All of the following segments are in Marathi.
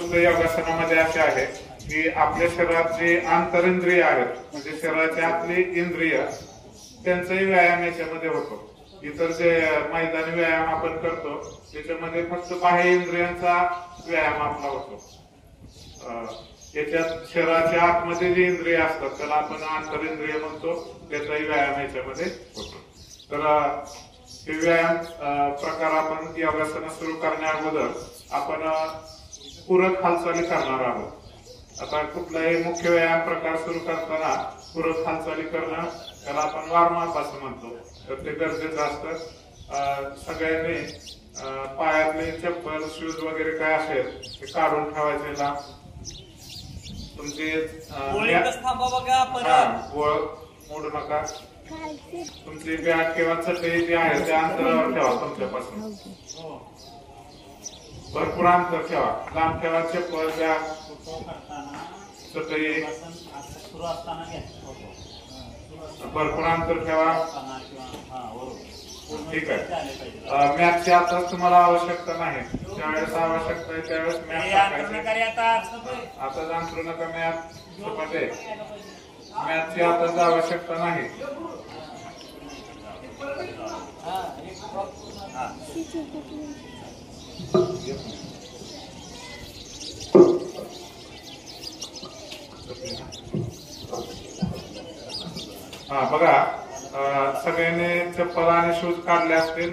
गोष्ट योगासनामध्ये अशी आहे की आपल्या शरीरात जे आंतरेंद्रिय आहेत म्हणजे शरीराचे आपले इंद्रिय त्यांचाही व्यायाम याच्यामध्ये होतो. इतर जे मैदानी व्यायाम आपण करतो त्याच्यामध्ये फक्त बाह्य इंद्रियांचा व्यायाम आपला होतो. याच्यात शरीराच्या आतमध्ये जे इंद्रिय असतात त्याला आपण आंतरेंद्रिय म्हणतो, त्याचाही व्यायाम याच्यामध्ये होतो. तर हे व्यायाम प्रकार आपण योगासना सुरू करण्या अगोदर आपण पूरक हालचाली करणार आहोत. आता कुठलाही मुख्य व्यायाम प्रकार सुरू करताना पूरक हालचाली करणं त्याला आपण वॉर्मअप असं म्हणतो. तर ते गरजेचं असतं. सगळ्यांनी पायातले चप्पल शूज वगैरे काय असेल ते काढून ठेवायचे लांब. तुमची मोडू नका. तुमची बॅग किंवा चटई जी आहे त्या अंतरावर ठेवा तुमच्यापासून. भरपूर अंतर ठेवा, लांब ठेवा. चप्पल बॅग चटई भरपूर अंतर ठेवा. ठीक आहे. मॅथची आता तुम्हाला आवश्यकता नाही, ज्यावेळेस आवश्यकता आहे त्यावेळेस मॅथ टाकायची. आता अंतरू नका. मॅथ सपाट आहे. मॅथची आताच आवश्यकता नाही. बघा, सगळ्यांनी चप्पल आणि शूज काढले असतील.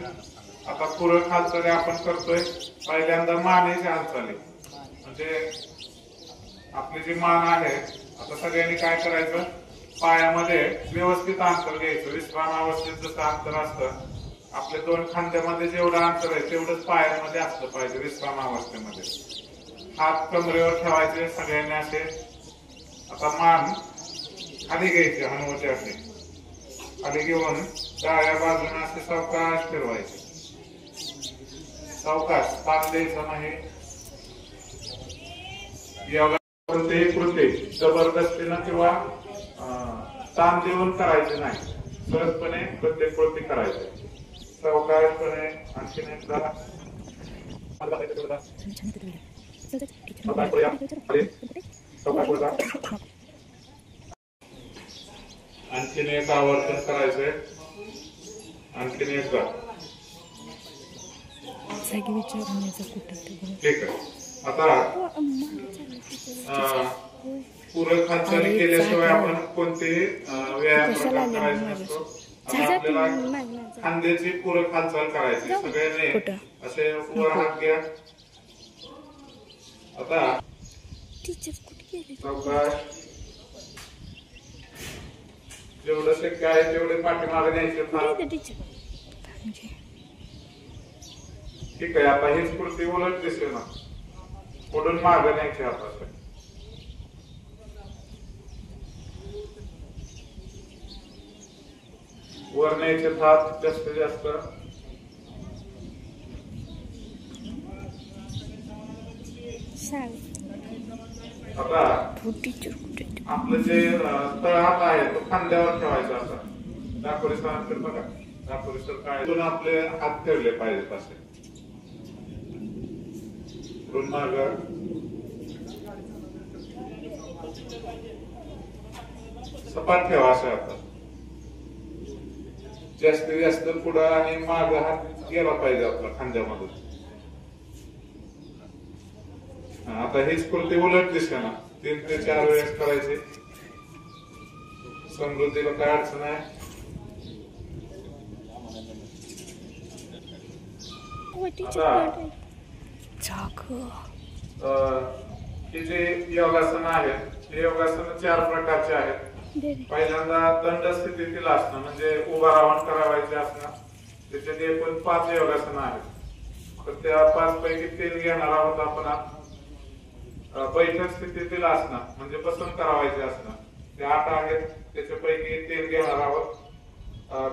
आता पूरक हालचाली आपण करतोय. पहिल्यांदा मानेची हालचाली म्हणजे आपली जी मान आहे. आता सगळ्यांनी काय करायचं, पायामध्ये व्यवस्थित अंतर घ्यायचं. विश्राम अवस्थेत जसं अंतर असतं आपल्या दोन खांद्यामध्ये जेवढं अंतर आहे तेवढंच पायामध्ये असलं पाहिजे विश्राम अवस्थेमध्ये. हात कमरेवर ठेवायचे सगळ्यांनी असे. आता मान खाली घ्यायची, हनुवटी असे खाली घेऊन डाव्या बाजूने असे सावकाश फिरवायचे. सावकाश, ताण द्यायचं नाही. योगा कोणतेही कृती जबरदस्तीनं किंवा ताण देऊन करायचे नाही. सहजपणे प्रत्येक कृती करायची. सावकाशपणे. आणखीन एकदा आणखीन एक आवर्तन करायचंय. आणखीन एकदा. ठीक आहे. आता पूरक हालचाली केल्याशिवाय आपण कोणतेही व्यायाम प्रकार करायचे नसतो. आता आपल्याला खांद्याची पूरक हालचाल करायची. सगळ्यांनी असे वर हात घ्या. आता सावकाश. जेवढं शक्य आहे तेवढे पाठीमागे न्यायचे. ठीक आहे. आता हीच कृती उलट दिसते ना, पुढून मागे न्यायचे हात. वर न्यायचे हात जास्तीत जास्त. आता आपलं जे तळहात आहे तो खांद्यावर ठेवायचा. असा दाखवली सर बघा. दाखवली सर काय आपले हात ठेवले पाहिजेत असे. माग सपाट ठेवा असं. आता जास्तीत जास्त पुढं आणि माग हात गेला पाहिजे आपला खांद्यामधून. आता हीच कृती उलट दिसते ना. 3 ते 4 वेळेस करायचे. समृद्धीला काय अडचण आहे. हे जे योगासन आहेत हे योगासन 4 प्रकारचे आहेत. पहिल्यांदा दंड स्थितीतील असणं म्हणजे उभा राहून करावायचे असणं. त्याच्यात एकूण 5 योगासन आहेत. तर त्या 5 पैकी 3 घेणार आहोत आपण. बैठक स्थितीतील असणं म्हणजे बसून करावायचे असणं ते 8 आहेत. त्याच्यापैकी 3 घेणार आहोत.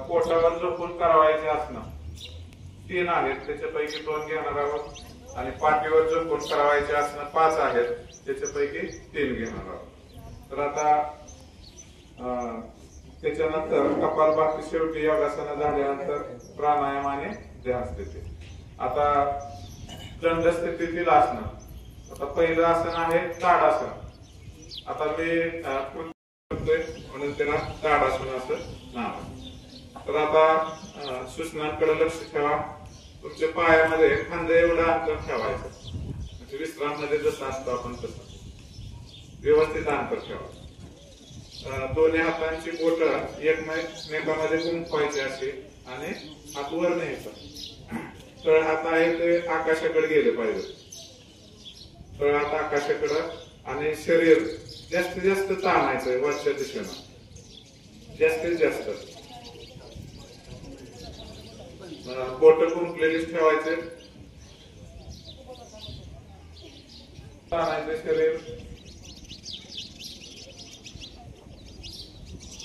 पोटावर झोपून करावायचे असणं 3 आहेत. त्याच्यापैकी 2 घेणार आहोत. आणि पाठीवर झोपून करावायचे असणं 5 आहेत. त्याच्यापैकी 3 घेणार आहोत. तर आता त्याच्यानंतर कपालभाती शेवटी योगासना झाल्यानंतर प्राणायाम आणि ध्यान स्थिती. आता दंड स्थितीतील असणं आता पहिलं आसन आहे ताडासन. आता मी करतोय म्हणून त्याला ताडासन असं नाव आहे. तर आता सूचनांकडे लक्ष ठेवा. तुमच्या पायामध्ये खांदे एवढं अंतर ठेवायचं, म्हणजे विश्राममध्ये जसं असतो आपण तसं व्यवस्थित अंतर ठेवा. दोन्ही हातांची बोट एकमेकांमध्ये गुंफवायची अशी आणि हात वर न्यायचा. तळ हात आहे ते आकाशाकडे गेले पाहिजे. तळ हात आकाशाकडे आणि शरीर जास्तीत जास्त ताणायचंय वरच्या दिशेनं, जास्तीत जास्त. बोट गुंफलेलीच ठेवायचे, ताणायचे शरीर.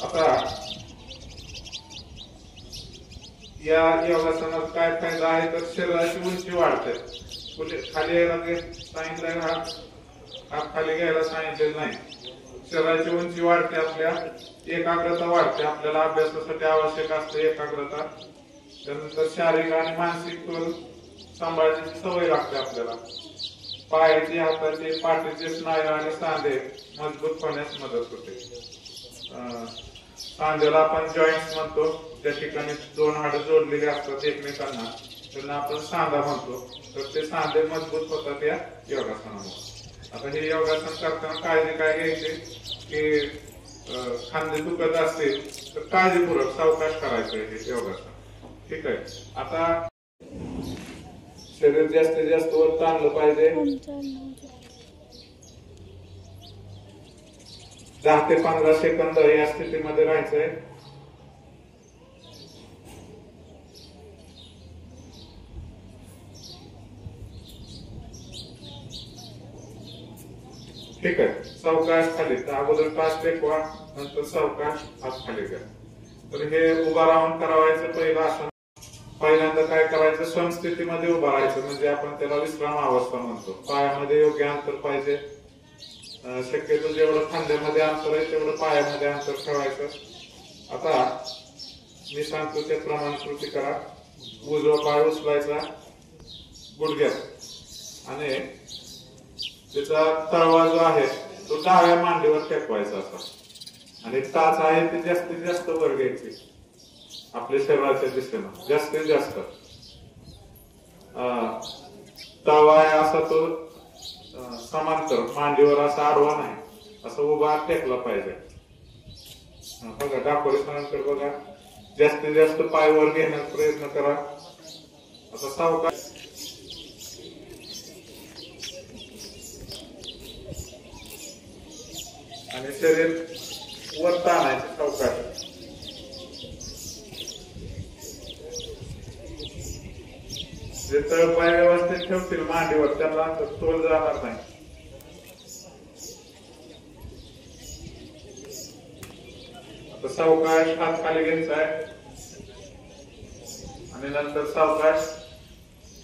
आता या योगासनात काय फायदा आहे तर शरीराची उंची वाढते. खाली यायला सांगितलंय, हात खाली घ्यायला सांगितलेलं नाही. शरीराची उंची वाढते, आपल्या एकाग्रता वाढते. आपल्याला अभ्यासासाठी आवश्यक असते एकाग्रता. त्यानंतर शारीरिक आणि मानसिक तोल सांभाळण्याची सवय लागते आपल्याला. पायाची, हाताचे, पाठीचे स्नायू आणि सांधे मजबूत होण्यास मदत होते. सांध्याला आपण जॉईंट्स म्हणतो, त्या ठिकाणी दोन हाडं जोडलेली असतात एकमेकांना, त्यांना आपण सांधा म्हणतो. तर ते सांधे मजबूत होतात या योगासनामुळे. आता हे योगासन करताना काळजी काय घ्यायची की खांदे दुखत असतील तर काळजीपूर्वक सावकाश करायचं हे योगासन. ठीक आहे. आता शरीर जास्तीत जास्त वर ताणलं पाहिजे. 10 ते 15 सेकंद या स्थितीमध्ये राहायचंय. ठीक आहे. सावकाश खाली, अगोदर टाच टेकवा, नंतर सावकाश हात खाली घ्या. तर हे उभा राहून करावायचं पहिलं आसन. पहिल्यांदा काय करायचं, समस्थितीमध्ये उभं राहायचं, म्हणजे आपण त्याला विश्राम अवस्था म्हणतो. पायामध्ये योग्य अंतर पाहिजे. शक्यतो जेवढं खांद्यामध्ये अंतर आहे तेवढं पायामध्ये अंतर ठेवायचं. आता मी सांगतो त्याप्रमाणे कृती करा. उजवा पाय उचलायचा गुडघ्यात आणि त्याचा तळवा जो आहे तो डाव्या मांडीवर टेकवायचा असा, आणि टाच आहे ती जास्तीत जास्त वर घ्यायची आपल्या शरीराच्या दिशेनं, जास्तीत जास्त. तळवा आहे असा तो समांतर मांडीवर असा आडवा नाही, असं उभा टेकला पाहिजे. बघा दाखवल्यानंतर बघा, जास्तीत जास्त पाय वर घेण्याचा प्रयत्न करा. आता सावकाश आणि शरीर वर ताणायचे सावकाश. जे तळपाय व्यवस्थित ठेवतील मांडीवर त्यांना तोल जाणार नाही. आता सावकाश हात खाली घ्यायचा आहे आणि नंतर सावकाश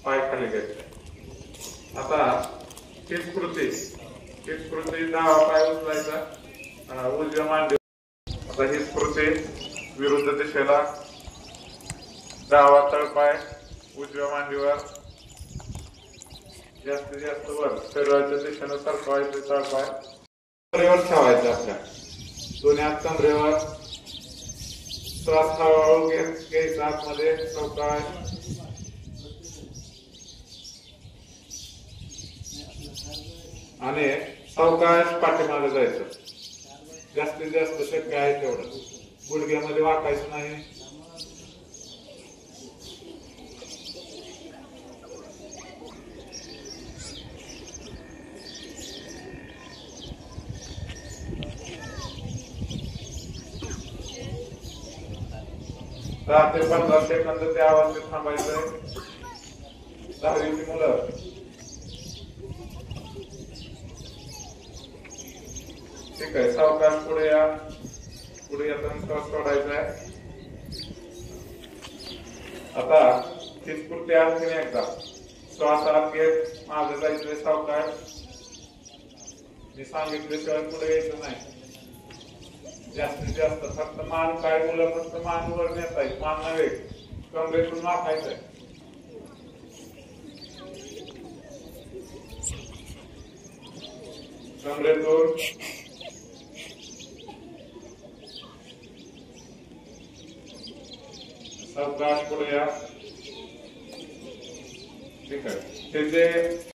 पाय खाली घ्यायचे. आता हीच कृती डावा पाय उचलायचा उजव्या मांडीवर. आता हीच कृती विरुद्ध दिशेला, डावा तळपाय उजव्या मांडीवर, जास्तीत जास्त वर शरीराच्या दिशेनं सरकवायचे. तळपाय कमरेवर ठेवायचे आपल्या, दोन्ही हात कमरेवर. श्वास हळूहळू घ्यायचा आतमध्ये सावकाश. आणि सावकाश पाठीमागे जायचं, जास्तीत जास्त शक्य आहे तेवढं. गुडघ्यामध्ये वाकायचं नाही. दहा ते 15 सेकंद त्या अवस्थेत थांबायचंय. 10वीची मुलं ठीक आहे. सावकाश पुढे या, पुढे येताना श्वास सोडायचा आहे. आता हीच कृती आणखीन एकदा. श्वास आत घेत मागे जायचंय सावकाश. मी सांगितल्याशिवाय पुढे यायचं नाही. जास्तीत जास्त फक्त मान, काय मुलं फक्त मान वर नेतायत, मान नव्हे, कमरेतून वाकायचंय. कमरेतून सावकाश पुढे या. ठीक आहे. ते जे